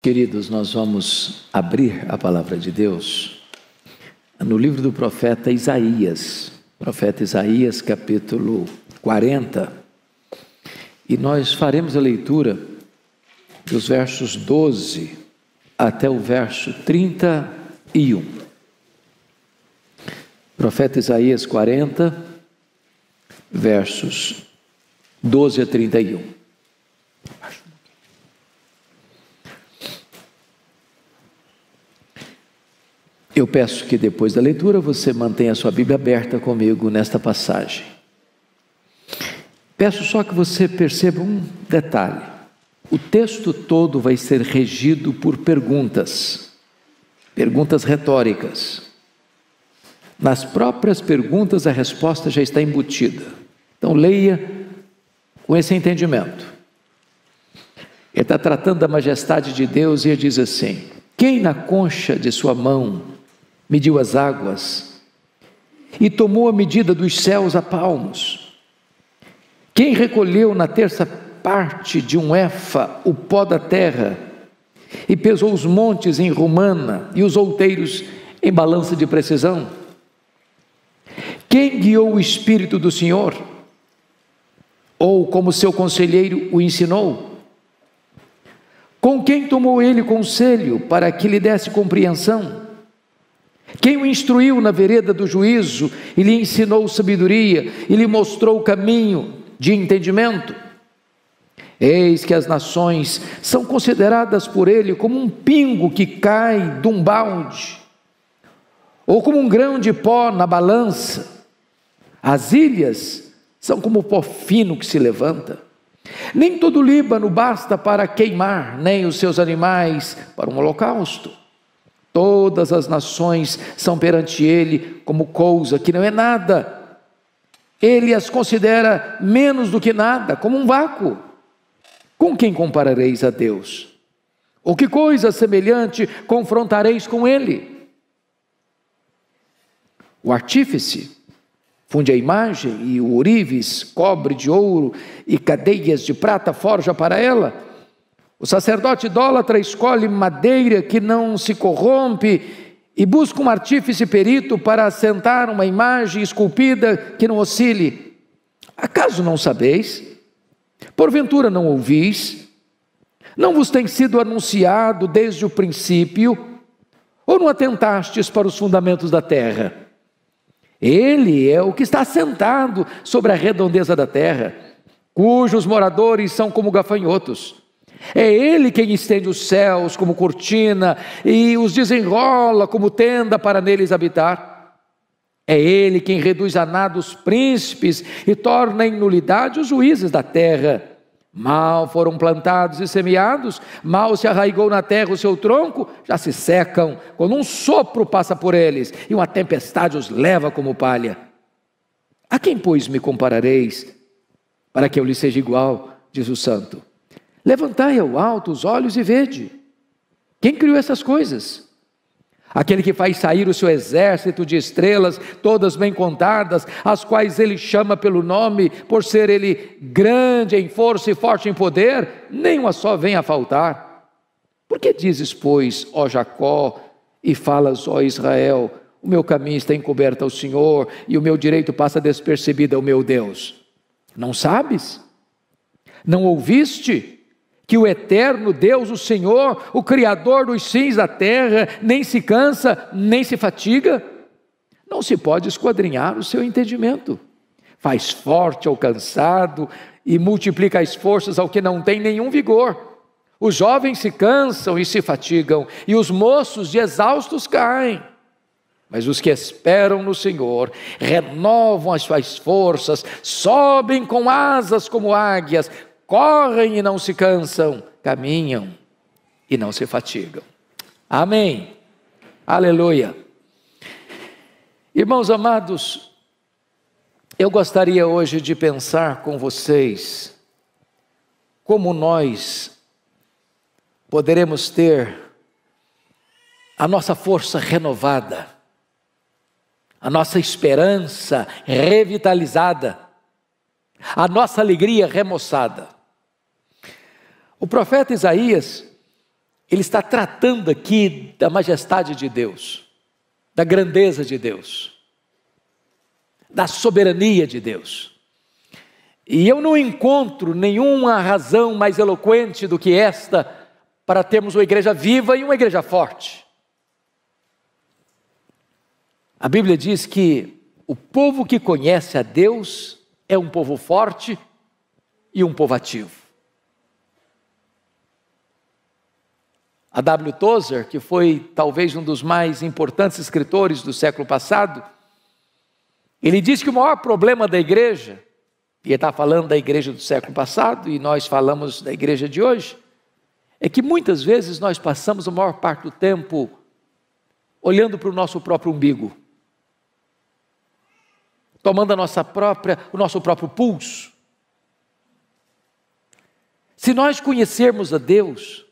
Queridos, nós vamos abrir a palavra de Deus no livro do profeta Isaías, capítulo 40, e nós faremos a leitura dos versos 12 até o verso 31. Profeta Isaías 40, versos 12 a 31. Eu peço que depois da leitura você mantenha a sua Bíblia aberta comigo nesta passagem. Peço só que você perceba um detalhe. O texto todo vai ser regido por perguntas retóricas. Nas próprias perguntas a resposta já está embutida. Então leia com esse entendimento. Ele está tratando da majestade de Deus e ele diz assim: quem na concha de sua mão mediu as águas e tomou a medida dos céus a palmos? Quem recolheu na terça parte de um éfa o pó da terra e pesou os montes em romana e os outeiros em balança de precisão? Quem guiou o Espírito do Senhor? Ou como seu conselheiro o ensinou? Com quem tomou ele conselho para que lhe desse compreensão? Quem o instruiu na vereda do juízo e lhe ensinou sabedoria e lhe mostrou o caminho de entendimento? Eis que as nações são consideradas por ele como um pingo que cai de um balde, ou como um grão de pó na balança. As ilhas são como o pó fino que se levanta. Nem todo o Líbano basta para queimar, nem os seus animais para um holocausto. Todas as nações são perante ele como coisa que não é nada. Ele as considera menos do que nada, como um vácuo. Com quem comparareis a Deus? Ou que coisa semelhante confrontareis com ele? O artífice funde a imagem e o ourives cobre de ouro e cadeias de prata forja para ela. O sacerdote idólatra escolhe madeira que não se corrompe e busca um artífice perito para assentar uma imagem esculpida que não oscile. Acaso não sabeis? Porventura não ouvis? Não vos tem sido anunciado desde o princípio? Ou não atentastes para os fundamentos da terra? Ele é o que está assentado sobre a redondeza da terra, cujos moradores são como gafanhotos. É ele quem estende os céus como cortina e os desenrola como tenda para neles habitar. É ele quem reduz a nada os príncipes e torna em nulidade os juízes da terra. Mal foram plantados e semeados, mal se arraigou na terra o seu tronco, já se secam, quando um sopro passa por eles e uma tempestade os leva como palha. A quem, pois, me comparareis, para que eu lhe seja igual, diz o santo? Levantai ao alto os olhos e vede. Quem criou essas coisas? Aquele que faz sair o seu exército de estrelas, todas bem contadas, as quais ele chama pelo nome, por ser ele grande em força e forte em poder, nenhuma só vem a faltar. Por que dizes, pois, ó Jacó, e falas, ó Israel, o meu caminho está encoberto ao Senhor, e o meu direito passa despercebido ao meu Deus? Não sabes? Não ouviste que o eterno Deus, o Senhor, o Criador dos fins da terra, nem se cansa, nem se fatiga? Não se pode esquadrinhar o seu entendimento. Faz forte ao cansado e multiplica as forças ao que não tem nenhum vigor. Os jovens se cansam e se fatigam, e os moços de exaustos caem. Mas os que esperam no Senhor renovam as suas forças, sobem com asas como águias, correm e não se cansam, caminham e não se fatigam. Amém. Aleluia. Irmãos amados, eu gostaria hoje de pensar com vocês como nós poderemos ter a nossa força renovada, a nossa esperança revitalizada, a nossa alegria remoçada. O profeta Isaías ele está tratando aqui da majestade de Deus, da grandeza de Deus, da soberania de Deus. E eu não encontro nenhuma razão mais eloquente do que esta para termos uma igreja viva e uma igreja forte. A Bíblia diz que o povo que conhece a Deus é um povo forte e um povo ativo. A W. Tozer, que foi talvez um dos mais importantes escritores do século passado, ele diz que o maior problema da igreja, e ele está falando da igreja do século passado, e nós falamos da igreja de hoje, é que muitas vezes nós passamos a maior parte do tempo olhando para o nosso próprio umbigo, tomando o nosso próprio pulso. Se nós conhecermos a Deus,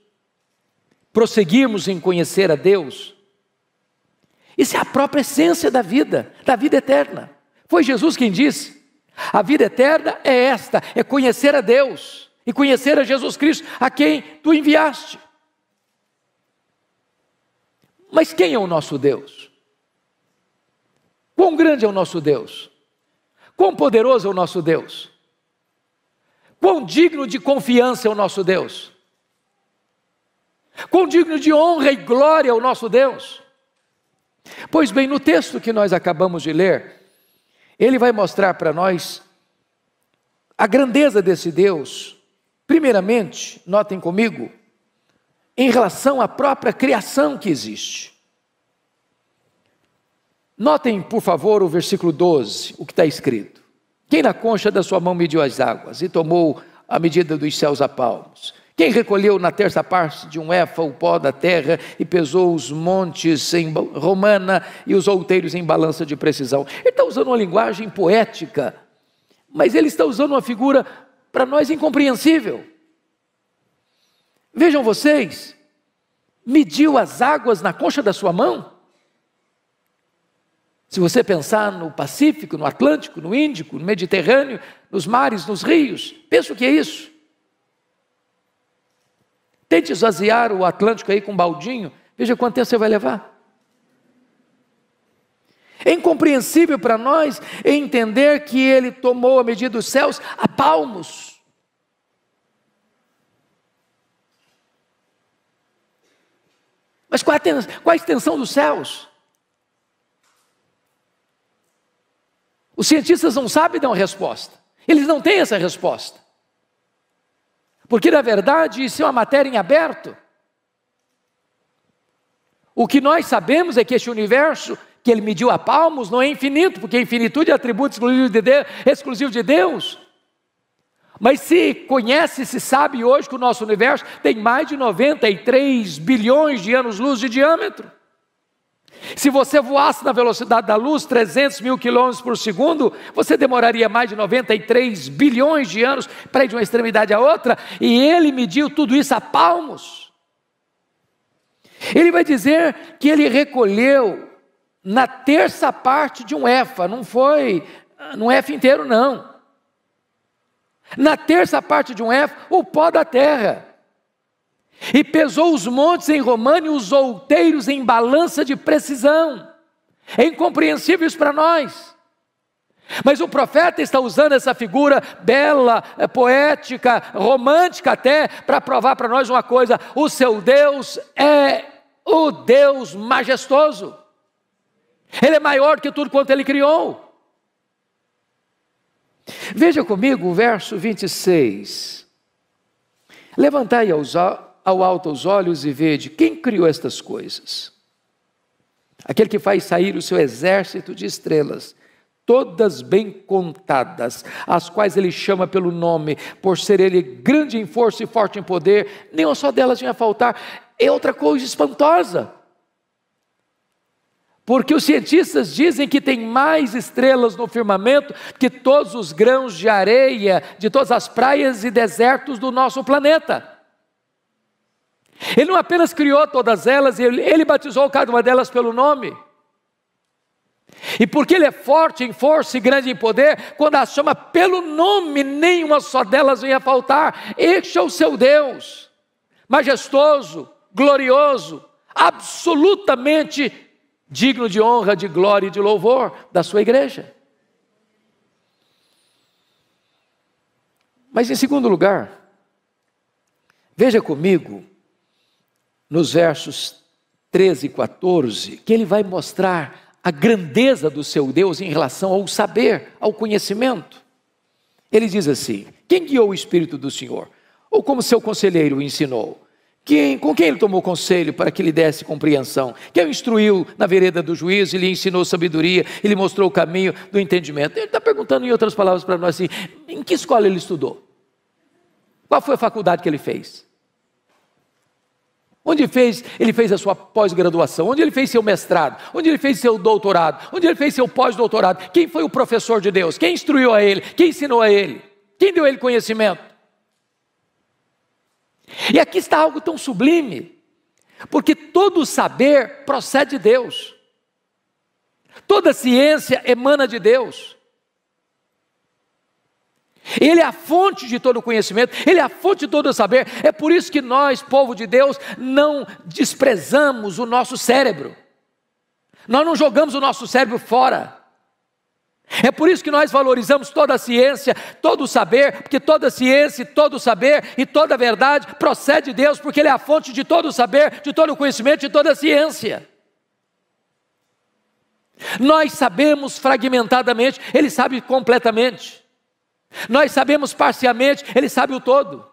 prosseguirmos em conhecer a Deus, isso é a própria essência da vida eterna. Foi Jesus quem disse: a vida eterna é esta, é conhecer a Deus e conhecer a Jesus Cristo, a quem tu enviaste. Mas quem é o nosso Deus? Quão grande é o nosso Deus? Quão poderoso é o nosso Deus? Quão digno de confiança é o nosso Deus? Quão digno de honra e glória é o nosso Deus? Pois bem, no texto que nós acabamos de ler, ele vai mostrar para nós a grandeza desse Deus. Primeiramente, notem comigo, em relação à própria criação que existe. Notem, por favor, o versículo 12, o que está escrito: quem na concha da sua mão mediu as águas e tomou a medida dos céus a palmos? Quem recolheu na terça parte de um éfa o pó da terra e pesou os montes em romana e os outeiros em balança de precisão? Ele está usando uma linguagem poética, mas ele está usando uma figura para nós incompreensível. Vejam vocês, mediu as águas na concha da sua mão? Se você pensar no Pacífico, no Atlântico, no Índico, no Mediterrâneo, nos mares, nos rios, pensa o que é isso? Tente esvaziar o Atlântico aí com um baldinho, veja quanto tempo você vai levar. É incompreensível para nós entender que ele tomou a medida dos céus a palmos. Mas qual a extensão dos céus? Os cientistas não sabem dar uma resposta. Eles não têm essa resposta. Porque na verdade isso é uma matéria em aberto. O que nós sabemos é que este universo que ele mediu a palmos não é infinito, porque a infinitude é atributo exclusivo de Deus. Mas se conhece, se sabe hoje que o nosso universo tem mais de 93 bilhões de anos-luz de diâmetro. Se você voasse na velocidade da luz, 300 mil quilômetros por segundo, você demoraria mais de 93 bilhões de anos para ir de uma extremidade à outra, e ele mediu tudo isso a palmos. Ele vai dizer que ele recolheu na terça parte de um éfa, não foi num éfa inteiro não. Na terça parte de um éfa, o pó da terra. E pesou os montes em romana e os outeiros em balança de precisão. É incompreensível isso para nós. Mas o profeta está usando essa figura bela, poética, romântica até, para provar para nós uma coisa: o seu Deus é o Deus majestoso. Ele é maior que tudo quanto ele criou. Veja comigo o verso 26. Levantai ao alto os olhos e vede quem criou estas coisas. Aquele que faz sair o seu exército de estrelas, todas bem contadas, as quais ele chama pelo nome, por ser ele grande em força e forte em poder, nenhuma só delas vinha a faltar. É outra coisa espantosa. Porque os cientistas dizem que tem mais estrelas no firmamento que todos os grãos de areia de todas as praias e desertos do nosso planeta. Ele não apenas criou todas elas, ele batizou cada uma delas pelo nome. E porque ele é forte em força e grande em poder, quando as chama pelo nome, nenhuma só delas vem a faltar. Este é o seu Deus, majestoso, glorioso, absolutamente digno de honra, de glória e de louvor da sua igreja. Mas em segundo lugar, veja comigo nos versos 13 e 14, que ele vai mostrar a grandeza do seu Deus em relação ao saber, ao conhecimento. Ele diz assim: quem guiou o Espírito do Senhor? Ou como seu conselheiro o ensinou? Com quem ele tomou conselho para que lhe desse compreensão? Quem o instruiu na vereda do juízo e lhe ensinou sabedoria e lhe mostrou o caminho do entendimento? Ele está perguntando em outras palavras para nós assim: em que escola ele estudou? Qual foi a faculdade que ele fez? Onde ele fez a sua pós-graduação? Onde ele fez seu mestrado? Onde ele fez seu doutorado? Onde ele fez seu pós-doutorado? Quem foi o professor de Deus? Quem instruiu a ele? Quem ensinou a ele? Quem deu a ele conhecimento? E aqui está algo tão sublime, porque todo saber procede de Deus, toda ciência emana de Deus. Ele é a fonte de todo o conhecimento, Ele é a fonte de todo o saber. É por isso que nós, povo de Deus, não desprezamos o nosso cérebro, nós não jogamos o nosso cérebro fora. É por isso que nós valorizamos toda a ciência, todo o saber, porque toda a ciência, todo o saber e toda a verdade procede de Deus, porque Ele é a fonte de todo o saber, de todo o conhecimento, de toda a ciência. Nós sabemos fragmentadamente, Ele sabe completamente. Nós sabemos parcialmente, Ele sabe o todo.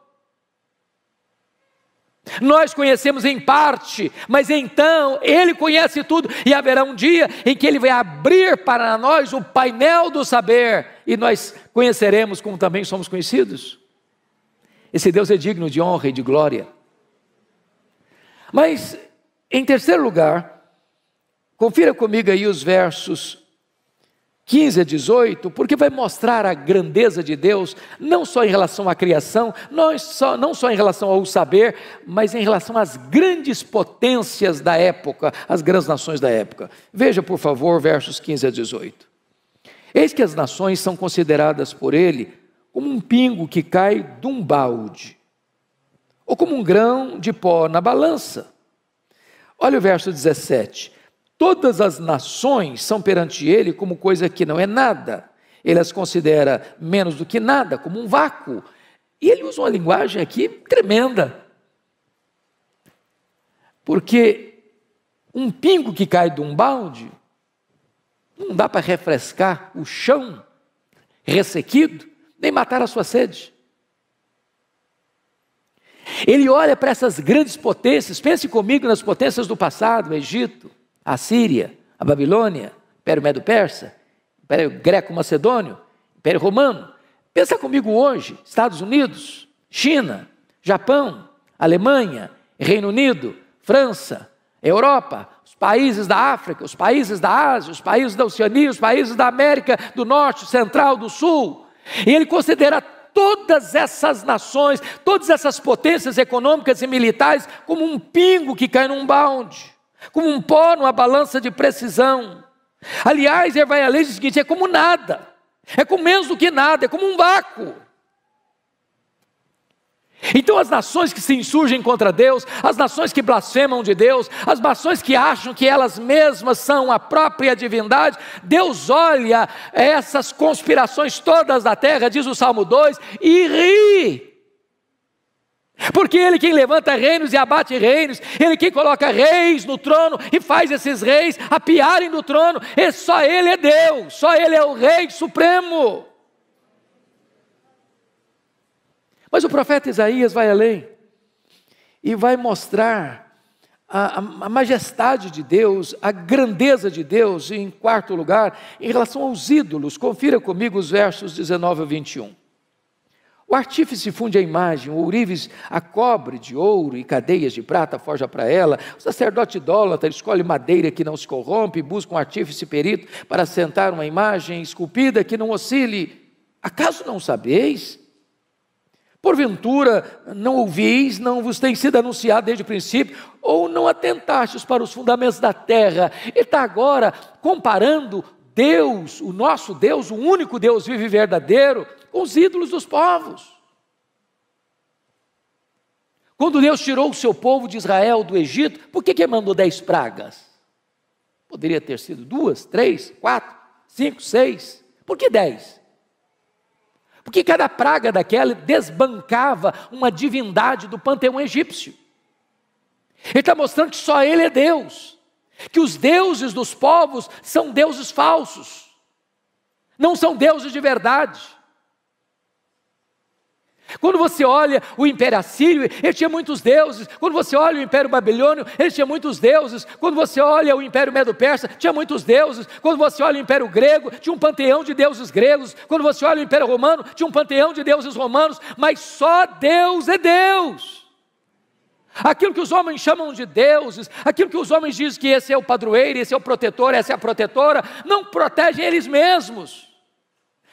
Nós conhecemos em parte, mas então Ele conhece tudo, e haverá um dia em que Ele vai abrir para nós o painel do saber, e nós conheceremos como também somos conhecidos. Esse Deus é digno de honra e de glória. Mas, em terceiro lugar, confira comigo aí os versos 15 a 18, porque vai mostrar a grandeza de Deus, não só em relação à criação, não só em relação ao saber, mas em relação às grandes potências da época, as grandes nações da época. Veja, por favor, versos 15 a 18. Eis que as nações são consideradas por ele como um pingo que cai de um balde, ou como um grão de pó na balança. Olha o verso 17. Todas as nações são perante ele como coisa que não é nada. Ele as considera menos do que nada, como um vácuo. E ele usa uma linguagem aqui tremenda. Porque um pingo que cai de um balde, não dá para refrescar o chão ressequido, nem matar a sua sede. Ele olha para essas grandes potências, pense comigo nas potências do passado, o Egito, a Síria, a Babilônia, Império Medo-Persa, Império Greco-Macedônio, Império Romano. Pensa comigo hoje, Estados Unidos, China, Japão, Alemanha, Reino Unido, França, Europa, os países da África, os países da Ásia, os países da Oceania, os países da América do Norte, Central, do Sul. E ele considera todas essas nações, todas essas potências econômicas e militares como um pingo que cai num balde, como um pó numa balança de precisão. Aliás, ele vai além do seguinte: é como nada, é como menos do que nada, é como um vácuo. Então as nações que se insurgem contra Deus, as nações que blasfemam de Deus, as nações que acham que elas mesmas são a própria divindade, Deus olha essas conspirações todas da terra, diz o Salmo 2, e ri. Porque Ele quem levanta reinos e abate reinos, Ele quem coloca reis no trono e faz esses reis apiarem no trono, e só Ele é Deus, só Ele é o Rei Supremo. Mas o profeta Isaías vai além, e vai mostrar a majestade de Deus, a grandeza de Deus, em quarto lugar, em relação aos ídolos. Confira comigo os versos 19 a 21. O artífice funde a imagem, o ourives a cobre de ouro e cadeias de prata forja para ela. O sacerdote idólatra escolhe madeira que não se corrompe, busca um artífice perito para assentar uma imagem esculpida que não oscile. Acaso não sabeis? Porventura não ouvis, não vos tem sido anunciado desde o princípio, ou não atentastes para os fundamentos da terra? Ele está agora comparando Deus, o nosso Deus, o único Deus vivo e verdadeiro, com os ídolos dos povos. Quando Deus tirou o seu povo de Israel do Egito, por que mandou 10 pragas? Poderia ter sido 2, 3, 4, 5, 6. Por que 10? Porque cada praga daquela desbancava uma divindade do panteão egípcio. Ele está mostrando que só Ele é Deus. Que os deuses dos povos são deuses falsos. Não são deuses de verdade. Quando você olha o Império Assírio, ele tinha muitos deuses. Quando você olha o Império Babilônio, ele tinha muitos deuses. Quando você olha o Império Medo-Persa, tinha muitos deuses. Quando você olha o Império Grego, tinha um panteão de deuses gregos. Quando você olha o Império Romano, tinha um panteão de deuses romanos. Mas só Deus é Deus. Aquilo que os homens chamam de deuses, aquilo que os homens dizem que esse é o padroeiro, esse é o protetor, essa é a protetora, não protegem eles mesmos.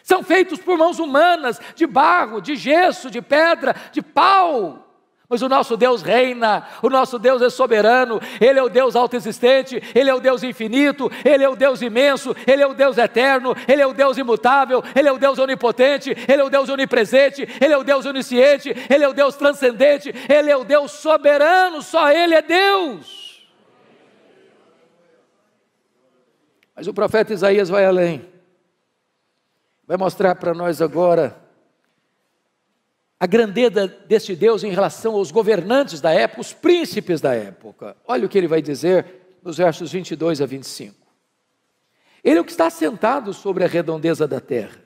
São feitos por mãos humanas, de barro, de gesso, de pedra, de pau. Mas o nosso Deus reina, o nosso Deus é soberano, Ele é o Deus autoexistente, Ele é o Deus infinito, Ele é o Deus imenso, Ele é o Deus eterno, Ele é o Deus imutável, Ele é o Deus onipotente, Ele é o Deus onipresente, Ele é o Deus onisciente, Ele é o Deus transcendente, Ele é o Deus soberano, só Ele é Deus. Mas o profeta Isaías vai além, vai mostrar para nós agora a grandeza deste Deus em relação aos governantes da época, os príncipes da época. Olha o que ele vai dizer nos versos 22 a 25. Ele é o que está assentado sobre a redondeza da terra,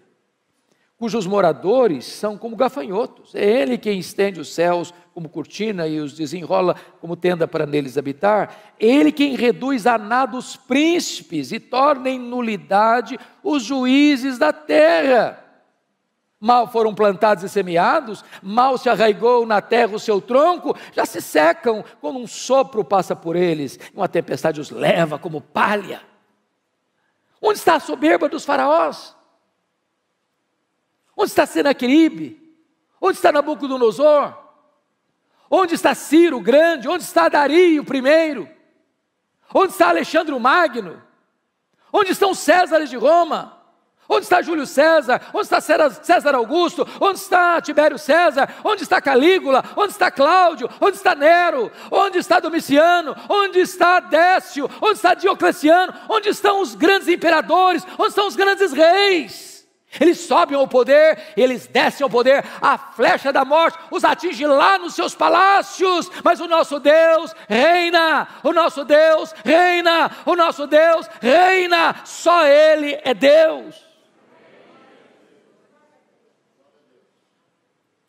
cujos moradores são como gafanhotos. É Ele quem estende os céus como cortina e os desenrola como tenda para neles habitar. Ele quem reduz a nada os príncipes e torna em nulidade os juízes da terra. Mal foram plantados e semeados, mal se arraigou na terra o seu tronco, já se secam quando um sopro passa por eles, uma tempestade os leva como palha. Onde está a soberba dos faraós? Onde está Senaqueribe? Onde está Nabucodonosor? Onde está Ciro o Grande? Onde está Dario I? Onde está Alexandre o Magno? Onde estão os Césares de Roma? Onde está Júlio César? Onde está César Augusto? Onde está Tibério César? Onde está Calígula? Onde está Cláudio? Onde está Nero? Onde está Domiciano? Onde está Décio? Onde está Diocleciano? Onde estão os grandes imperadores? Onde estão os grandes reis? Eles sobem ao poder, eles descem ao poder, a flecha da morte os atinge lá nos seus palácios, mas o nosso Deus reina, o nosso Deus reina, o nosso Deus reina, só Ele é Deus.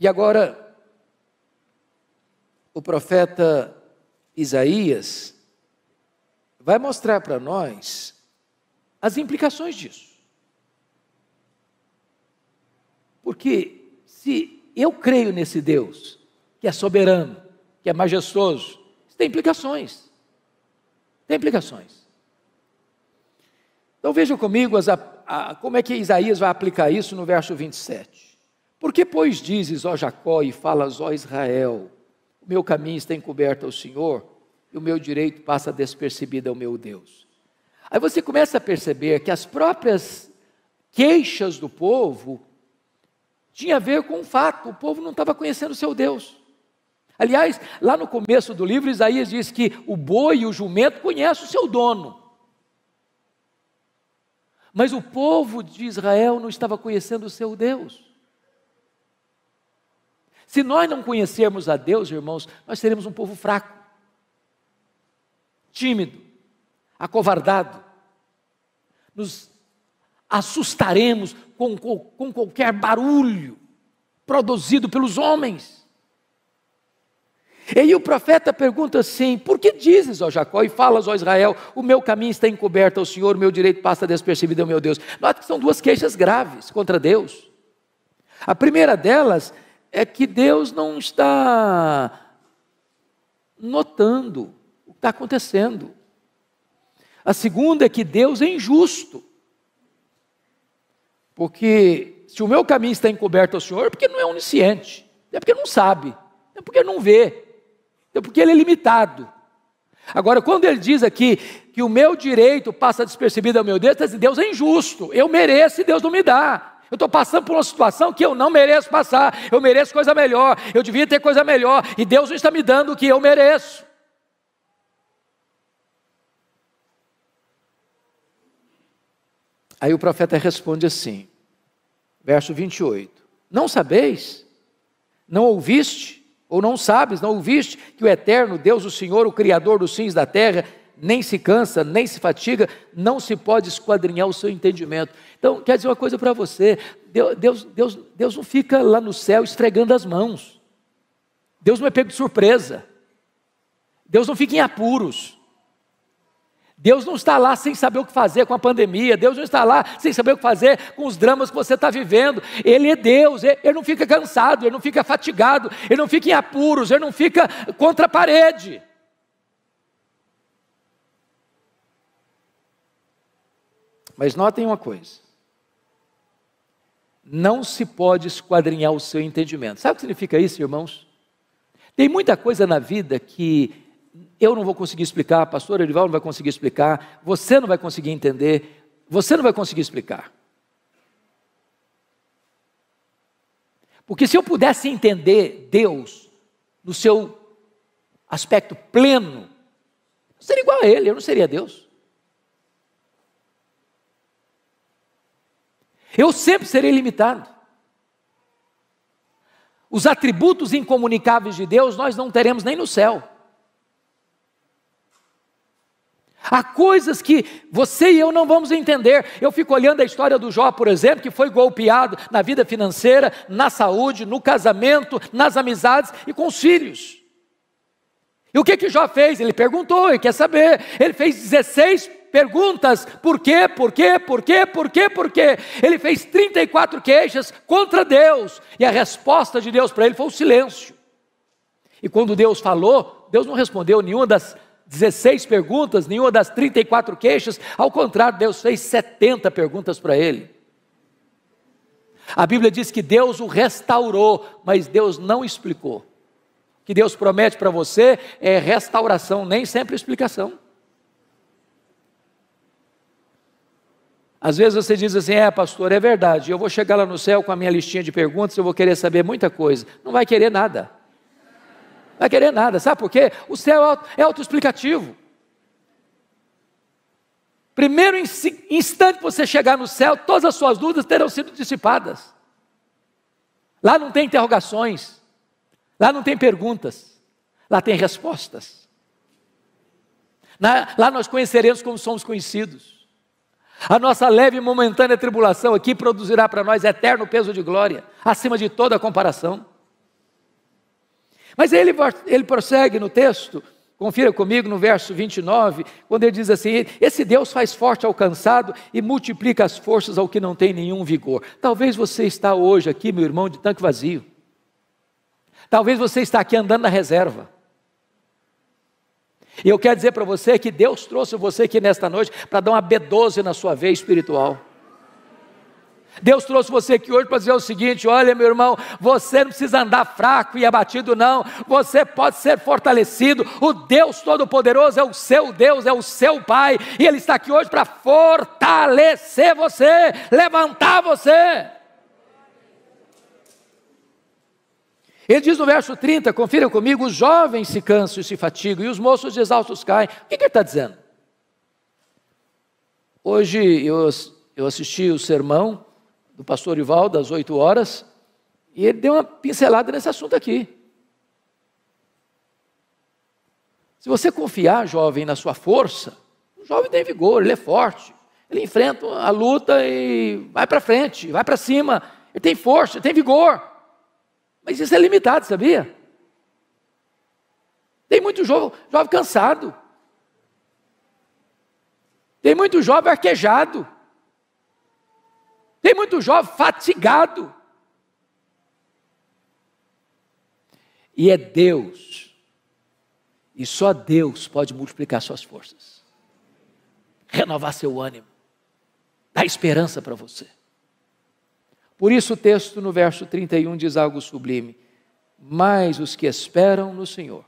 E agora, o profeta Isaías vai mostrar para nós as implicações disso. Porque se eu creio nesse Deus, que é soberano, que é majestoso, isso tem implicações. Tem implicações. Então vejam comigo como é que Isaías vai aplicar isso no verso 27. Por que, pois, dizes, ó Jacó, e falas, ó Israel, o meu caminho está encoberto ao Senhor, e o meu direito passa despercebido ao meu Deus. Aí você começa a perceber que as próprias queixas do povo tinha a ver com o fato, o povo não estava conhecendo o seu Deus. Aliás, lá no começo do livro, Isaías diz que o boi e o jumento conhecem o seu dono. Mas o povo de Israel não estava conhecendo o seu Deus. Se nós não conhecermos a Deus, irmãos, nós seremos um povo fraco, tímido, acovardado. Nos assustaremos com qualquer barulho produzido pelos homens. E aí o profeta pergunta assim: por que dizes, ó Jacó, e falas, ó Israel, o meu caminho está encoberto ao Senhor, o meu direito passa despercebido ao meu Deus? Nota que são duas queixas graves contra Deus. A primeira delas é que Deus não está notando o que está acontecendo. A segunda é que Deus é injusto. Porque se o meu caminho está encoberto ao Senhor, é porque não é onisciente, é porque não sabe, é porque não vê, é porque Ele é limitado. Agora, quando Ele diz aqui que o meu direito passa despercebido ao meu Deus, está dizendo, Deus é injusto, eu mereço e Deus não me dá. Eu estou passando por uma situação que eu não mereço passar. Eu mereço coisa melhor. Eu devia ter coisa melhor. E Deus não está me dando o que eu mereço. Aí o profeta responde assim, verso 28. Não sabeis? Não ouviste? Ou não sabes, não ouviste que o eterno Deus, o Senhor, o Criador dos fins da terra, nem se cansa, nem se fatiga, não se pode esquadrinhar o seu entendimento. Então, quer dizer uma coisa para você, Deus não fica lá no céu esfregando as mãos. Deus não é pego de surpresa. Deus não fica em apuros. Deus não está lá sem saber o que fazer com a pandemia. Deus não está lá sem saber o que fazer com os dramas que você está vivendo. Ele é Deus, Ele não fica cansado, Ele não fica fatigado, Ele não fica em apuros, Ele não fica contra a parede. Mas notem uma coisa, não se pode esquadrinhar o seu entendimento. Sabe o que significa isso, irmãos? Tem muita coisa na vida que eu não vou conseguir explicar, a pastora Erival não vai conseguir explicar, você não vai conseguir entender, você não vai conseguir explicar. Porque se eu pudesse entender Deus no seu aspecto pleno, eu seria igual a Ele, eu não seria Deus. Eu sempre serei limitado. Os atributos incomunicáveis de Deus nós não teremos nem no céu. Há coisas que você e eu não vamos entender. Eu fico olhando a história do Jó, por exemplo, que foi golpeado na vida financeira, na saúde, no casamento, nas amizades e com os filhos. E o que Jó fez? Ele perguntou, ele quer saber. Ele fez 16 perguntas, por quê, por quê, por quê, por quê, por quê? Ele fez 34 queixas contra Deus, e a resposta de Deus para ele foi o silêncio. E quando Deus falou, Deus não respondeu nenhuma das 16 perguntas, nenhuma das 34 queixas, ao contrário, Deus fez 70 perguntas para ele. A Bíblia diz que Deus o restaurou, mas Deus não explicou. O que Deus promete para você é restauração, nem sempre explicação. Às vezes você diz assim, pastor, é verdade, eu vou chegar lá no céu com a minha listinha de perguntas, eu vou querer saber muita coisa. Não vai querer nada. Não vai querer nada, sabe por quê? O céu é autoexplicativo. Primeiro instante que você chegar no céu, todas as suas dúvidas terão sido dissipadas. Lá não tem interrogações, lá não tem perguntas, lá tem respostas. Lá nós conheceremos como somos conhecidos. A nossa leve e momentânea tribulação aqui produzirá para nós eterno peso de glória, acima de toda comparação. Mas ele prossegue no texto, confira comigo no verso 29, quando ele diz assim, esse Deus faz forte ao cansado e multiplica as forças ao que não tem nenhum vigor. Talvez você está hoje aqui, meu irmão, de tanque vazio. Talvez você está aqui andando na reserva. E eu quero dizer para você que Deus trouxe você aqui nesta noite para dar uma B12 na sua veia espiritual. Deus trouxe você aqui hoje para dizer o seguinte, olha meu irmão, você não precisa andar fraco e abatido não, você pode ser fortalecido, o Deus Todo-Poderoso é o seu Deus, é o seu Pai, e Ele está aqui hoje para fortalecer você, levantar você. Ele diz no verso 30, confira comigo, os jovens se cansam e se fatigam, e os moços exaustos caem. O que ele está dizendo? Hoje eu assisti o sermão do pastor Ival, das 8 horas, e ele deu uma pincelada nesse assunto aqui. Se você confiar, jovem, na sua força, o jovem tem vigor, ele é forte, ele enfrenta a luta e vai para frente, vai para cima, ele tem força, ele tem vigor. Mas isso é limitado, sabia? Tem muito jovem cansado. Tem muito jovem arquejado. Tem muito jovem fatigado. E é Deus, e só Deus pode multiplicar suas forças, renovar seu ânimo, dar esperança para você. Por isso o texto no verso 31 diz algo sublime, mas os que esperam no Senhor,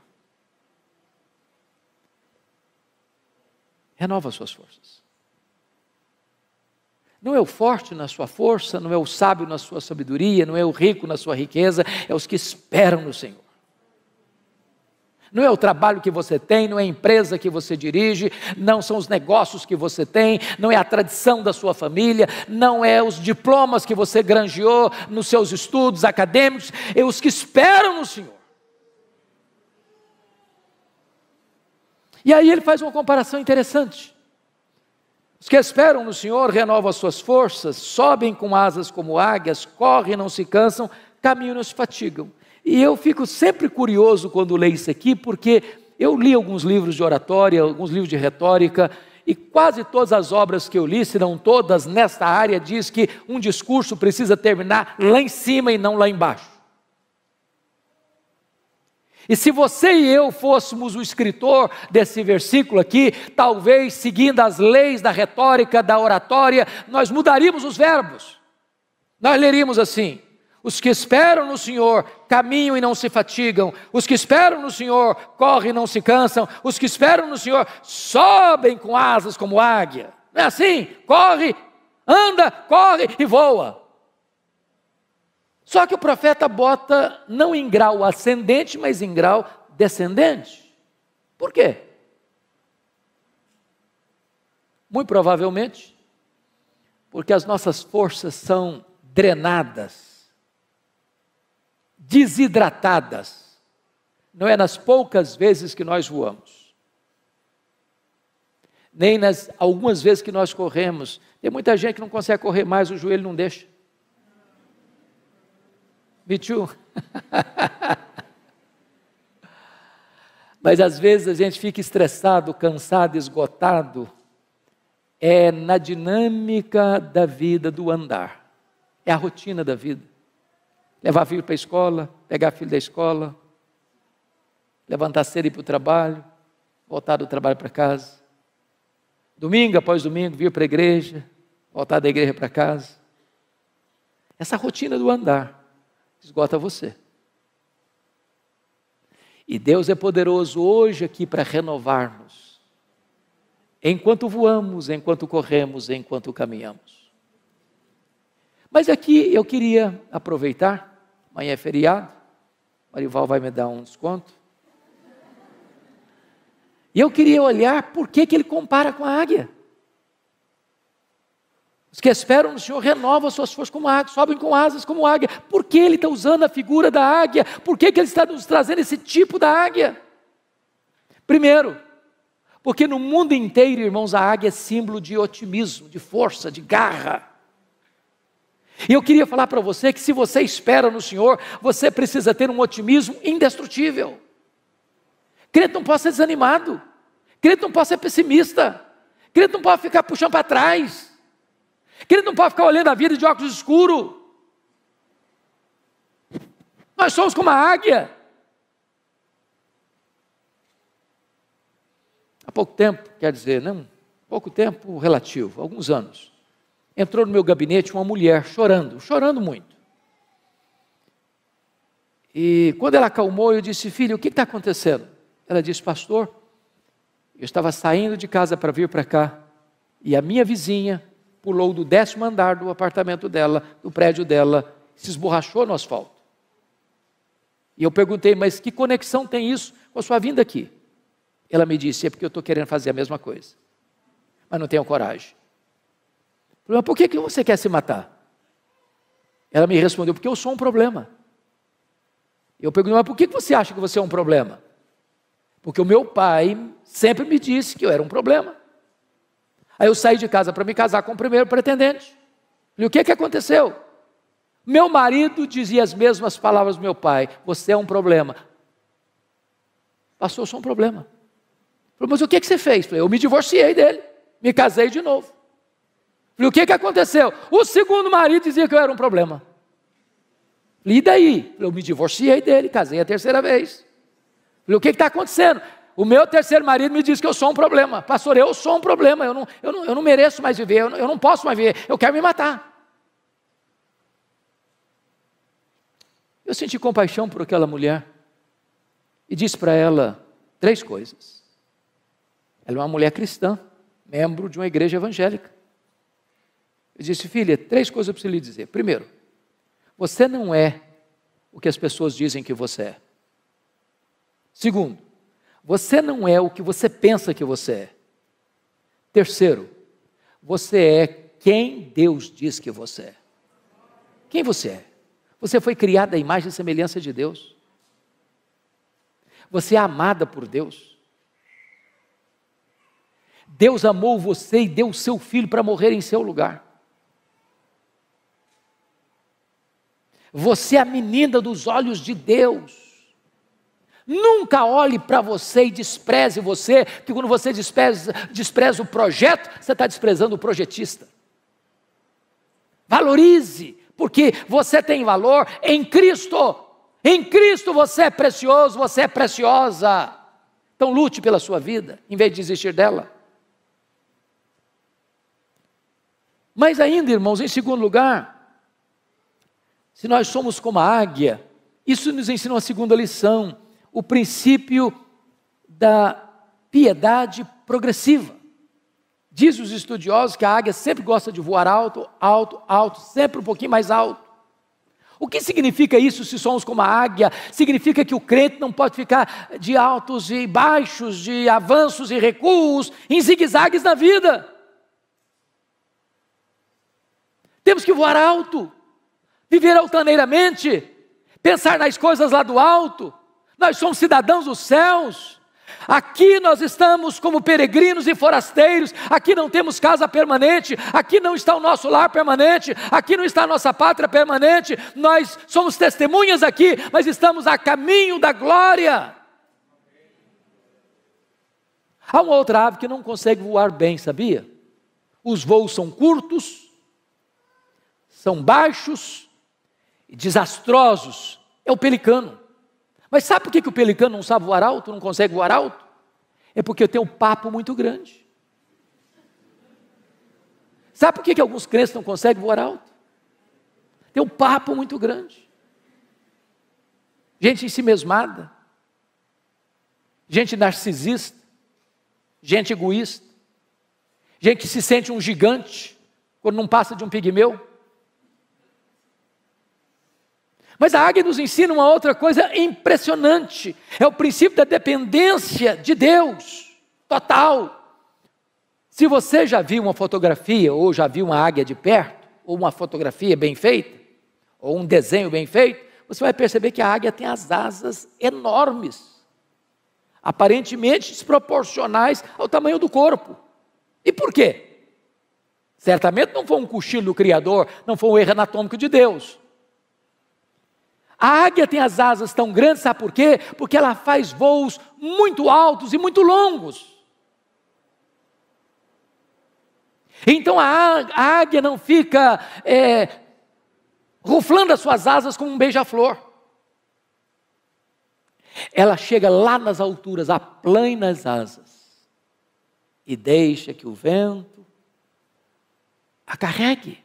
renova suas forças. Não é o forte na sua força, não é o sábio na sua sabedoria, não é o rico na sua riqueza, é os que esperam no Senhor. Não é o trabalho que você tem, não é a empresa que você dirige, não são os negócios que você tem, não é a tradição da sua família, não é os diplomas que você granjeou nos seus estudos acadêmicos, é os que esperam no Senhor. E aí ele faz uma comparação interessante. Os que esperam no Senhor renovam as suas forças, sobem com asas como águias, correm e não se cansam, caminham e não se fatigam. E eu fico sempre curioso quando leio isso aqui, porque eu li alguns livros de oratória, alguns livros de retórica, e quase todas as obras que eu li, se não todas, nesta área, diz que um discurso precisa terminar lá em cima e não lá embaixo. E se você e eu fôssemos o escritor desse versículo aqui, talvez seguindo as leis da retórica, da oratória, nós mudaríamos os verbos. Nós leríamos assim: os que esperam no Senhor caminham e não se fatigam, os que esperam no Senhor correm e não se cansam, os que esperam no Senhor sobem com asas como águia. Não é assim? Corre, anda, corre e voa. Só que o profeta bota não em grau ascendente, mas em grau descendente. Por quê? Muito provavelmente, porque as nossas forças são drenadas, desidratadas, não é nas poucas vezes que nós voamos, nem nas algumas vezes que nós corremos. Tem muita gente que não consegue correr mais, o joelho não deixa. Me too. Mas às vezes a gente fica estressado, cansado, esgotado, é na dinâmica da vida, do andar, é a rotina da vida. Levar filho para a escola, pegar filho da escola, levantar cedo e ir para o trabalho, voltar do trabalho para casa, domingo após domingo vir para a igreja, voltar da igreja para casa. Essa rotina do andar esgota você. E Deus é poderoso hoje aqui para renovar-nos, enquanto voamos, enquanto corremos, enquanto caminhamos. Mas aqui eu queria aproveitar, amanhã é feriado, Marival vai me dar um desconto, e eu queria olhar por que ele compara com a águia. Os que esperam no Senhor renovam suas forças como águia, sobem com asas como águia. Por que ele está usando a figura da águia? Por que ele está nos trazendo esse tipo da águia? Primeiro, porque no mundo inteiro, irmãos, a águia é símbolo de otimismo, de força, de garra. E eu queria falar para você que se você espera no Senhor, você precisa ter um otimismo indestrutível. Crente não pode ser desanimado, crente não pode ser pessimista, crente não pode ficar puxando para trás. Crente não pode ficar olhando a vida de óculos escuros. Nós somos como a águia. Há pouco tempo, quer dizer, não, pouco tempo relativo, alguns anos, entrou no meu gabinete uma mulher chorando muito. E quando ela acalmou, eu disse: filho, o que está acontecendo? Ela disse: pastor, eu estava saindo de casa para vir para cá, e a minha vizinha pulou do 10º andar do apartamento dela, do prédio dela, se esborrachou no asfalto. E eu perguntei: mas que conexão tem isso com a sua vinda aqui? Ela me disse: é porque eu estou querendo fazer a mesma coisa, mas não tenho coragem. Eu falei: mas por que você quer se matar? Ela me respondeu: porque eu sou um problema. Eu perguntei: mas por que você acha que você é um problema? Porque o meu pai sempre me disse que eu era um problema. Aí eu saí de casa para me casar com o primeiro pretendente. E o que aconteceu? Meu marido dizia as mesmas palavras do meu pai: você é um problema. Pastor, eu sou um problema. Falei: mas o que você fez? Falei: eu me divorciei dele, me casei de novo. Falei: o que aconteceu? O segundo marido dizia que eu era um problema. Falei: e daí? Falei: eu me divorciei dele, casei a terceira vez. Falei: o que está acontecendo? O meu terceiro marido me diz que eu sou um problema. Pastor, eu sou um problema, eu não mereço mais viver, eu não posso mais viver, eu quero me matar. Eu senti compaixão por aquela mulher e disse para ela 3 coisas. Ela é uma mulher cristã, membro de uma igreja evangélica. Eu disse: filha, 3 coisas eu preciso lhe dizer. Primeiro, você não é o que as pessoas dizem que você é. Segundo, você não é o que você pensa que você é. Terceiro, você é quem Deus diz que você é. Quem você é? Você foi criada à imagem e semelhança de Deus. Você é amada por Deus. Deus amou você e deu o seu filho para morrer em seu lugar. Você é a menina dos olhos de Deus. Nunca olhe para você e despreze você, porque quando você despreza o projeto, você está desprezando o projetista. Valorize, porque você tem valor em Cristo. Em Cristo você é precioso, você é preciosa. Então lute pela sua vida, em vez de desistir dela. Mas ainda, irmãos, em segundo lugar, se nós somos como a águia, isso nos ensina uma segunda lição, o princípio da piedade progressiva. Diz os estudiosos que a águia sempre gosta de voar alto, alto, alto, sempre um pouquinho mais alto. O que significa isso se somos como a águia? Significa que o crente não pode ficar de altos e baixos, de avanços e recuos, em zigue-zagues na vida. Temos que voar alto, viver altaneiramente, pensar nas coisas lá do alto. Nós somos cidadãos dos céus. Aqui nós estamos como peregrinos e forasteiros. Aqui não temos casa permanente. Aqui não está o nosso lar permanente. Aqui não está a nossa pátria permanente. Nós somos testemunhas aqui, mas estamos a caminho da glória. Há uma outra ave que não consegue voar bem, sabia? Os voos são curtos, são baixos e desastrosos. É o pelicano. Mas sabe por que o pelicano não sabe voar alto, não consegue voar alto? É porque tem um papo muito grande. Sabe por que alguns crentes não conseguem voar alto? Tem um papo muito grande. Gente ensimesmada, gente narcisista, gente egoísta, gente que se sente um gigante quando não passa de um pigmeu. Mas a águia nos ensina uma outra coisa impressionante, é o princípio da dependência de Deus, total. Se você já viu uma fotografia, ou já viu uma águia de perto, ou uma fotografia bem feita, ou um desenho bem feito, você vai perceber que a águia tem as asas enormes, aparentemente desproporcionais ao tamanho do corpo. E por quê? Certamente não foi um cochilo do Criador, não foi um erro anatômico de Deus. A águia tem as asas tão grandes, sabe por quê? Porque ela faz voos muito altos e muito longos. Então a águia não fica ruflando as suas asas como um beija-flor. Ela chega lá nas alturas, aplana as asas e deixa que o vento a carregue.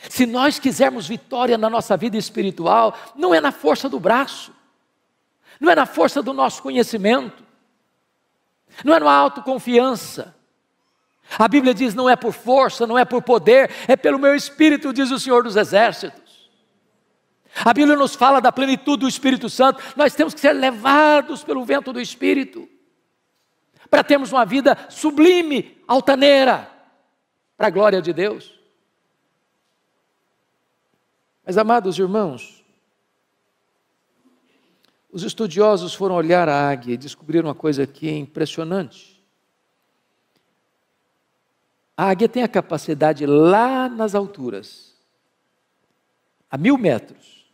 Se nós quisermos vitória na nossa vida espiritual, não é na força do braço, não é na força do nosso conhecimento, não é na autoconfiança. A Bíblia diz: não é por força, não é por poder, é pelo meu Espírito, diz o Senhor dos Exércitos. A Bíblia nos fala da plenitude do Espírito Santo. Nós temos que ser levados pelo vento do Espírito, para termos uma vida sublime, altaneira, para a glória de Deus. Mas, amados irmãos, os estudiosos foram olhar a águia e descobriram uma coisa que é impressionante. A águia tem a capacidade lá nas alturas, a 1000 metros,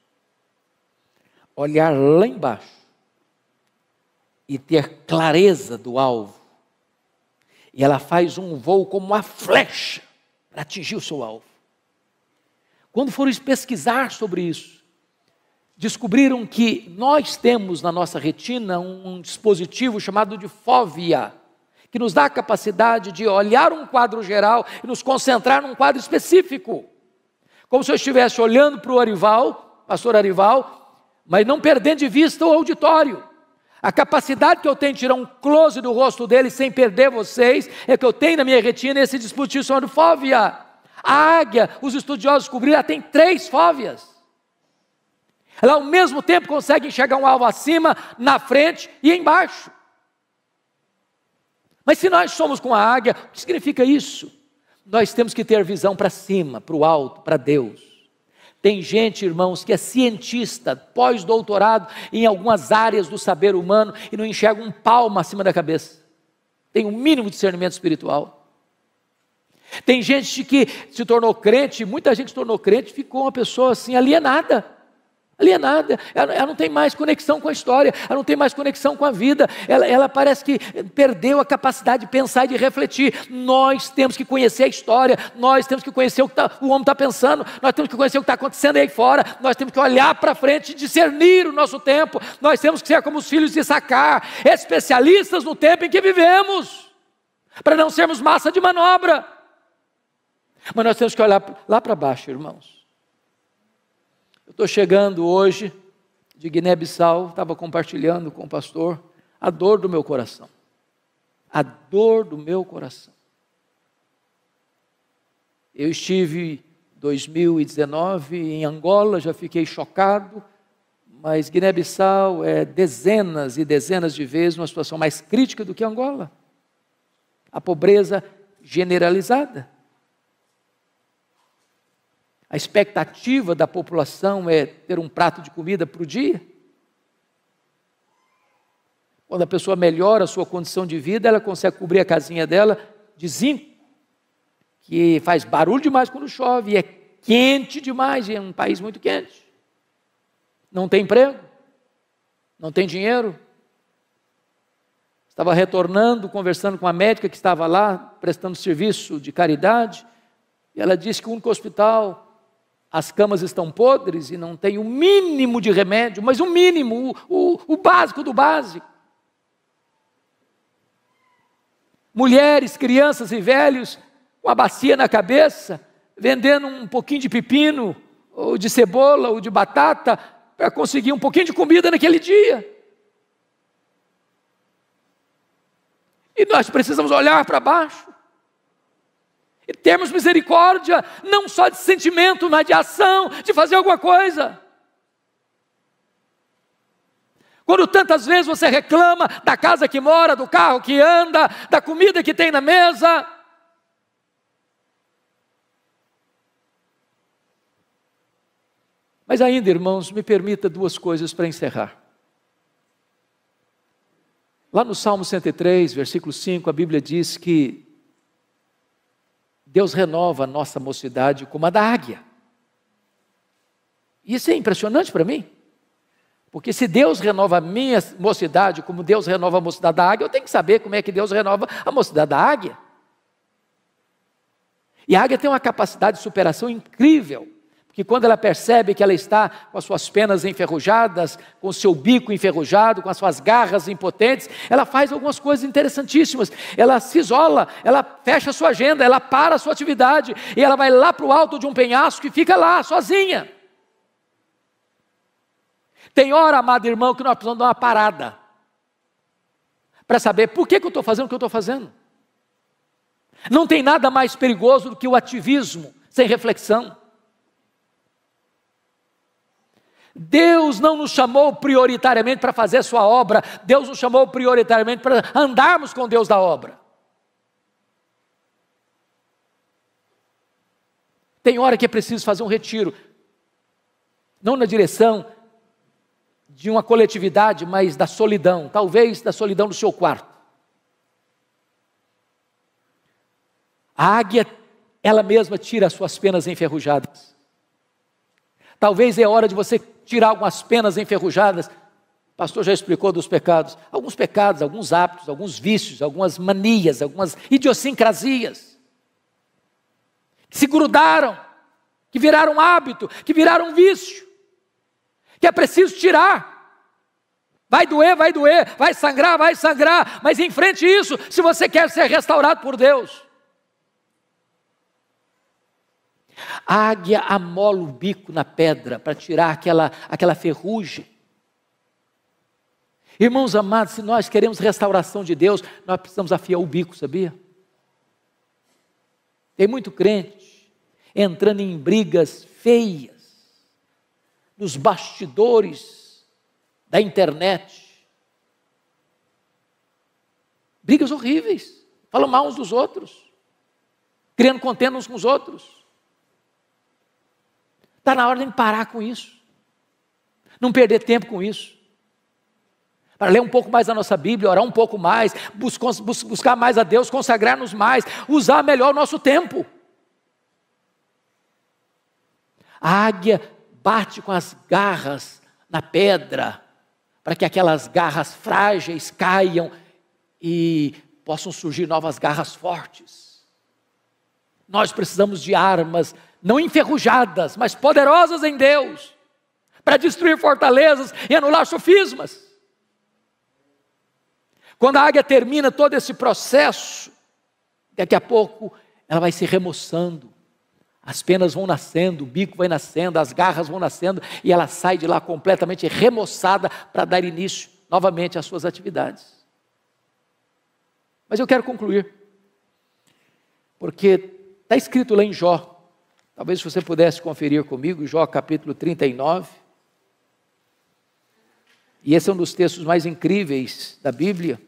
olhar lá embaixo e ter clareza do alvo. E ela faz um voo como uma flecha para atingir o seu alvo. Quando foram pesquisar sobre isso, descobriram que nós temos na nossa retina um dispositivo chamado de fóvea, que nos dá a capacidade de olhar um quadro geral e nos concentrar num quadro específico. Como se eu estivesse olhando para o Arival, pastor Arival, mas não perdendo de vista o auditório. A capacidade que eu tenho de tirar um close do rosto dele sem perder vocês, é que eu tenho na minha retina esse dispositivo chamado fóvea. A águia, os estudiosos descobriram, ela tem 3 fóveas. Ela ao mesmo tempo consegue enxergar um alvo acima, na frente e embaixo. Mas se nós somos com a águia, o que significa isso? Nós temos que ter visão para cima, para o alto, para Deus. Tem gente, irmãos, que é cientista, pós-doutorado em algumas áreas do saber humano e não enxerga um palmo acima da cabeça. Tem um mínimo de discernimento espiritual. Tem gente que se tornou crente, muita gente se tornou crente e ficou uma pessoa assim alienada. Alienada, ela não tem mais conexão com a história, ela não tem mais conexão com a vida, ela parece que perdeu a capacidade de pensar e de refletir. Nós temos que conhecer a história, nós temos que conhecer o que o homem está pensando, nós temos que conhecer o que está acontecendo aí fora, nós temos que olhar para frente e discernir o nosso tempo, nós temos que ser como os filhos de Issacar, especialistas no tempo em que vivemos, para não sermos massa de manobra. Mas nós temos que olhar lá para baixo, irmãos. Eu estou chegando hoje de Guiné-Bissau, estava compartilhando com o pastor a dor do meu coração. A dor do meu coração. Eu estive em 2019 em Angola, já fiquei chocado, mas Guiné-Bissau é dezenas e dezenas de vezes uma situação mais crítica do que Angola. A pobreza generalizada. A expectativa da população é ter um prato de comida para o dia. Quando a pessoa melhora a sua condição de vida, ela consegue cobrir a casinha dela de zinco, que faz barulho demais quando chove, e é quente demais, e é um país muito quente. Não tem emprego, não tem dinheiro. Estava retornando, conversando com a médica que estava lá, prestando serviço de caridade, e ela disse que o único hospital, as camas estão podres e não tem o mínimo de remédio, mas o mínimo, o básico do básico. Mulheres, crianças e velhos com a bacia na cabeça, vendendo um pouquinho de pepino, ou de cebola, ou de batata, para conseguir um pouquinho de comida naquele dia. E nós precisamos olhar para baixo. E termos misericórdia, não só de sentimento, mas de ação, de fazer alguma coisa. Quando tantas vezes você reclama da casa que mora, do carro que anda, da comida que tem na mesa. Mas ainda, irmãos, me permita 2 coisas para encerrar. Lá no Salmo 103, versículo 5, a Bíblia diz que Deus renova a nossa mocidade como a da águia. Isso é impressionante para mim. Porque se Deus renova a minha mocidade como Deus renova a mocidade da águia, eu tenho que saber como é que Deus renova a mocidade da águia. E a águia tem uma capacidade de superação incrível. Porque quando ela percebe que ela está com as suas penas enferrujadas, com o seu bico enferrujado, com as suas garras impotentes, ela faz algumas coisas interessantíssimas. Ela se isola, ela fecha a sua agenda, ela para a sua atividade, e ela vai lá para o alto de um penhasco e fica lá, sozinha. Tem hora, amado irmão, que nós precisamos dar uma parada, para saber por que eu estou fazendo o que eu estou fazendo. Não tem nada mais perigoso do que o ativismo, sem reflexão. Deus não nos chamou prioritariamente para fazer a sua obra, Deus nos chamou prioritariamente para andarmos com Deus da obra. Tem hora que é preciso fazer um retiro, não na direção de uma coletividade, mas da solidão, talvez da solidão do seu quarto. A águia, ela mesma tira as suas penas enferrujadas. Talvez é hora de você tirar algumas penas enferrujadas. O pastor já explicou dos pecados, alguns hábitos, alguns vícios, algumas manias, algumas idiosincrasias, que se grudaram, que viraram hábito, que viraram vício, que é preciso tirar. Vai doer, vai sangrar, mas enfrente isso, se você quer ser restaurado por Deus. A águia amola o bico na pedra para tirar aquela ferrugem. Irmãos amados, se nós queremos restauração de Deus, nós precisamos afiar o bico, sabia? Tem muito crente entrando em brigas feias, nos bastidores da internet. Brigas horríveis, falam mal uns dos outros, criando contenda uns com os outros. Está na hora de parar com isso, não perder tempo com isso, para ler um pouco mais a nossa Bíblia, orar um pouco mais, buscar mais a Deus, consagrar-nos mais, usar melhor o nosso tempo. A águia bate com as garras na pedra, para que aquelas garras frágeis caiam e possam surgir novas garras fortes. Nós precisamos de armas, não enferrujadas, mas poderosas em Deus, para destruir fortalezas e anular sofismas. Quando a águia termina todo esse processo, daqui a pouco ela vai se remoçando, as penas vão nascendo, o bico vai nascendo, as garras vão nascendo, e ela sai de lá completamente remoçada para dar início novamente às suas atividades. Mas eu quero concluir, porque está escrito lá em Jó, talvez você pudesse conferir comigo, Jó capítulo 39, e esse é um dos textos mais incríveis da Bíblia,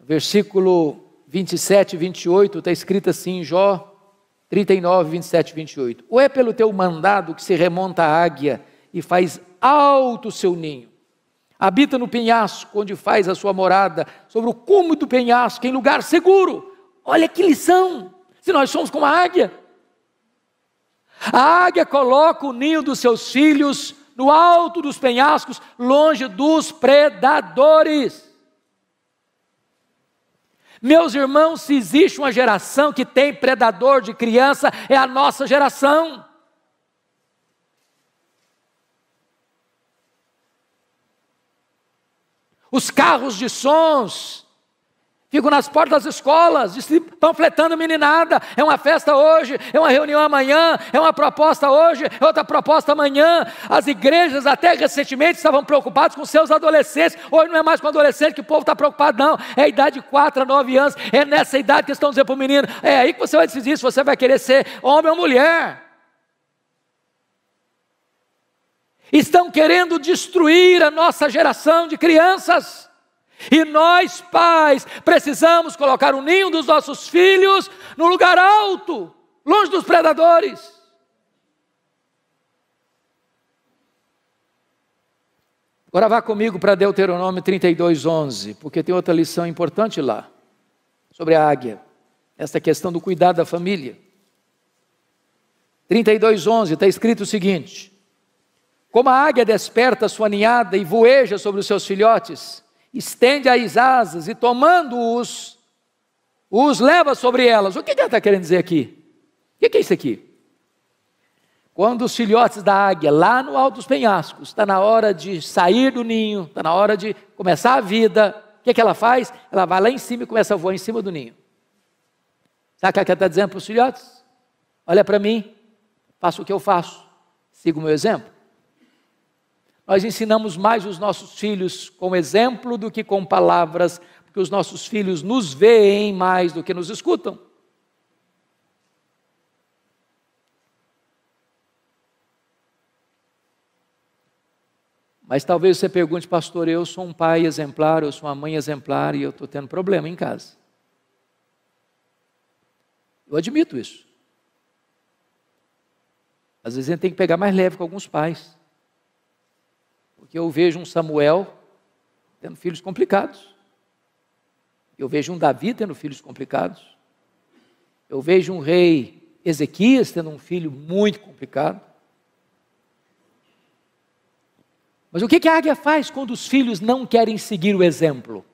versículo 27 e 28, está escrito assim em Jó 39, 27 e 28. Ou é pelo teu mandado que se remonta a águia e faz alto o seu ninho, habita no penhasco onde faz a sua morada, sobre o cume do penhasco, em lugar seguro. Olha que lição, se nós somos como a águia. A águia coloca o ninho dos seus filhos no alto dos penhascos, longe dos predadores. Meus irmãos, se existe uma geração que tem predador de criança, é a nossa geração. Os carros de sons ficam nas portas das escolas, panfletando meninada. É uma festa hoje, é uma reunião amanhã, é uma proposta hoje, é outra proposta amanhã. As igrejas até recentemente estavam preocupadas com seus adolescentes. Hoje não é mais com adolescente que o povo está preocupado, não. É a idade de 4 a 9 anos, é nessa idade que estão dizendo para o menino, é aí que você vai decidir se você vai querer ser homem ou mulher. Estão querendo destruir a nossa geração de crianças. E nós, pais, precisamos colocar o ninho dos nossos filhos no lugar alto, longe dos predadores. Agora vá comigo para Deuteronômio 32:11, porque tem outra lição importante lá, sobre a águia, essa questão do cuidado da família. 32:11, está escrito o seguinte: como a águia desperta a sua ninhada e voeja sobre os seus filhotes, estende as asas e tomando-os, os leva sobre elas. O que ela está querendo dizer aqui? O que é isso aqui? Quando os filhotes da águia, lá no alto dos penhascos, está na hora de sair do ninho, está na hora de começar a vida, o que ela faz? Ela vai lá em cima e começa a voar em cima do ninho. Sabe o que ela está dizendo para os filhotes? Olha para mim, faça o que eu faço, siga o meu exemplo. Nós ensinamos mais os nossos filhos com exemplo do que com palavras, porque os nossos filhos nos veem mais do que nos escutam. Mas talvez você pergunte, pastor, eu sou um pai exemplar, eu sou uma mãe exemplar e eu estou tendo problema em casa. Eu admito isso. Às vezes a gente tem que pegar mais leve com alguns pais. Porque eu vejo um Samuel tendo filhos complicados. Eu vejo um Davi tendo filhos complicados. Eu vejo um rei Ezequias tendo um filho muito complicado. Mas o que a águia faz quando os filhos não querem seguir o exemplo?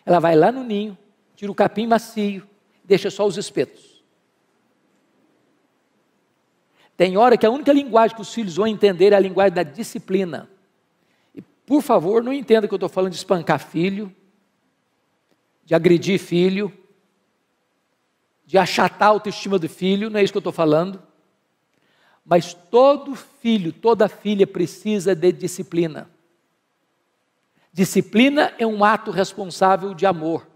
Ela vai lá no ninho, tira o capim macio, deixa só os espetos. Tem hora que a única linguagem que os filhos vão entender é a linguagem da disciplina. Por favor, não entenda que eu estou falando de espancar filho, de agredir filho, de achatar a autoestima do filho, não é isso que eu estou falando. Mas todo filho, toda filha precisa de disciplina. Disciplina é um ato responsável de amor.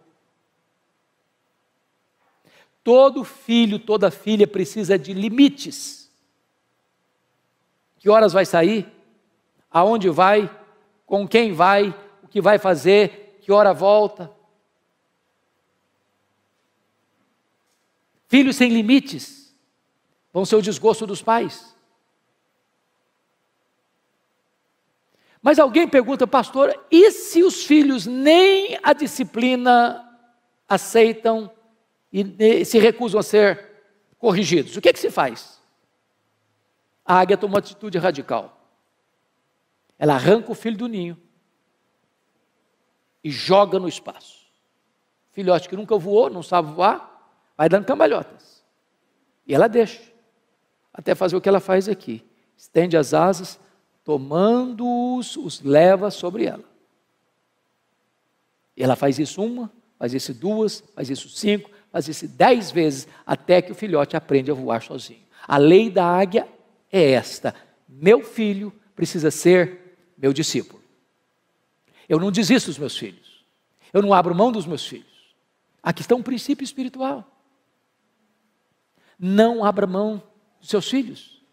Todo filho, toda filha precisa de limites. Que horas vai sair? Aonde vai? Com quem vai? O que vai fazer? Que hora volta? Filhos sem limites vão ser o desgosto dos pais. Mas alguém pergunta, pastor, e se os filhos nem a disciplina aceitam e se recusam a ser corrigidos? O que é que se faz? A águia toma uma atitude radical. Ela arranca o filho do ninho e joga no espaço. Filhote que nunca voou, não sabe voar, vai dando cambalhotas. E ela deixa, até fazer o que ela faz aqui. Estende as asas, tomando-os, os leva sobre ela. E ela faz isso uma, faz isso duas, faz isso 5, faz isso 10 vezes, até que o filhote aprende a voar sozinho. A lei da águia é esta: meu filho precisa ser meu discípulo. Eu não desisto dos meus filhos, eu não abro mão dos meus filhos. Aqui está um princípio espiritual. Não abra mão dos seus filhos,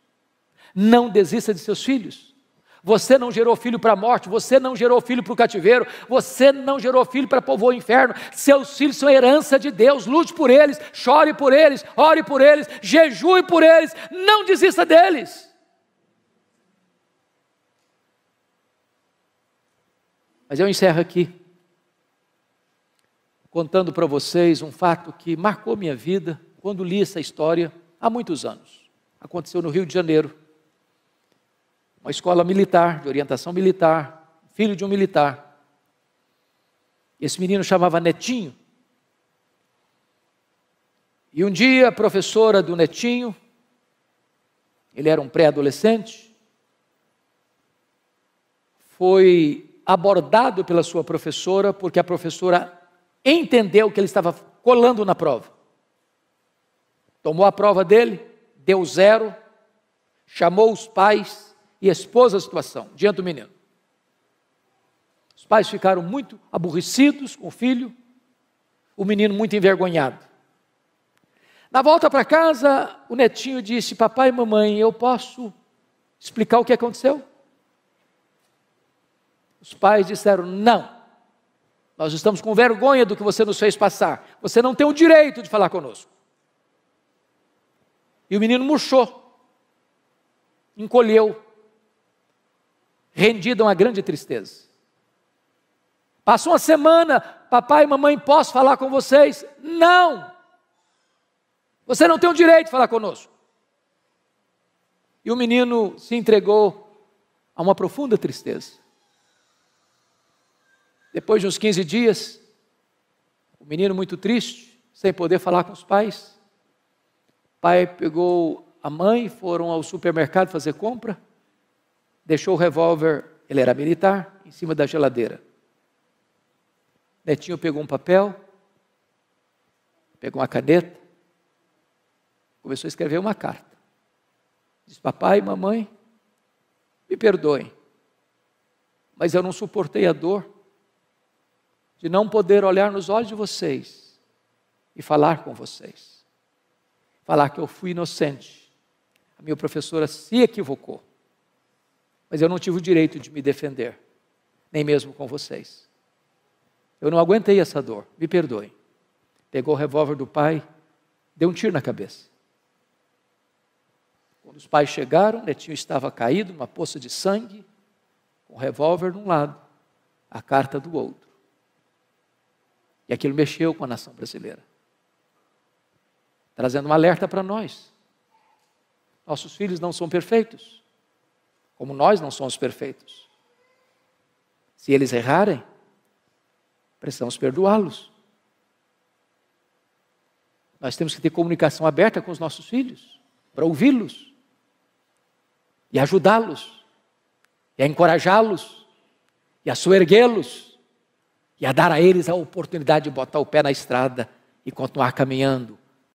não desista de seus filhos. Você não gerou filho para a morte, você não gerou filho para o cativeiro, você não gerou filho para povoar o inferno. Seus filhos são herança de Deus. Lute por eles, chore por eles, ore por eles, jejue por eles, não desista deles. Mas eu encerro aqui contando para vocês um fato que marcou minha vida quando li essa história há muitos anos. Aconteceu no Rio de Janeiro. Uma escola militar, de orientação militar, filho de um militar. Esse menino chamava Netinho. E um dia a professora do Netinho, ele era um pré-adolescente, foi abordado pela sua professora, porque a professora entendeu que ele estava colando na prova. Tomou a prova dele, deu 0, chamou os pais e expôs a situação diante do menino. Os pais ficaram muito aborrecidos com o filho, o menino muito envergonhado. Na volta para casa, o Netinho disse: papai e mamãe, eu posso explicar o que aconteceu? Os pais disseram: não, nós estamos com vergonha do que você nos fez passar, você não tem o direito de falar conosco. E o menino murchou, encolheu, rendido a uma grande tristeza. Passou uma semana: papai e mamãe, posso falar com vocês? Não, você não tem o direito de falar conosco. E o menino se entregou a uma profunda tristeza. Depois de uns 15 dias, o menino muito triste, sem poder falar com os pais, o pai pegou a mãe, foram ao supermercado fazer compra, deixou o revólver, ele era militar, em cima da geladeira. Netinho pegou um papel, pegou uma caneta, começou a escrever uma carta. Diz: papai e mamãe, me perdoem, mas eu não suportei a dor de não poder olhar nos olhos de vocês e falar com vocês. Falar que eu fui inocente. A minha professora se equivocou. Mas eu não tive o direito de me defender, nem mesmo com vocês. Eu não aguentei essa dor, me perdoem. Pegou o revólver do pai, deu um tiro na cabeça. Quando os pais chegaram, Netinho estava caído numa poça de sangue, com o revólver de um lado, a carta do outro. E aquilo mexeu com a nação brasileira, trazendo um alerta para nós. Nossos filhos não são perfeitos, como nós não somos perfeitos. Se eles errarem, precisamos perdoá-los. Nós temos que ter comunicação aberta com os nossos filhos, para ouvi-los, e ajudá-los, e a encorajá-los, e a soerguê-los, e a dar a eles a oportunidade de botar o pé na estrada e continuar caminhando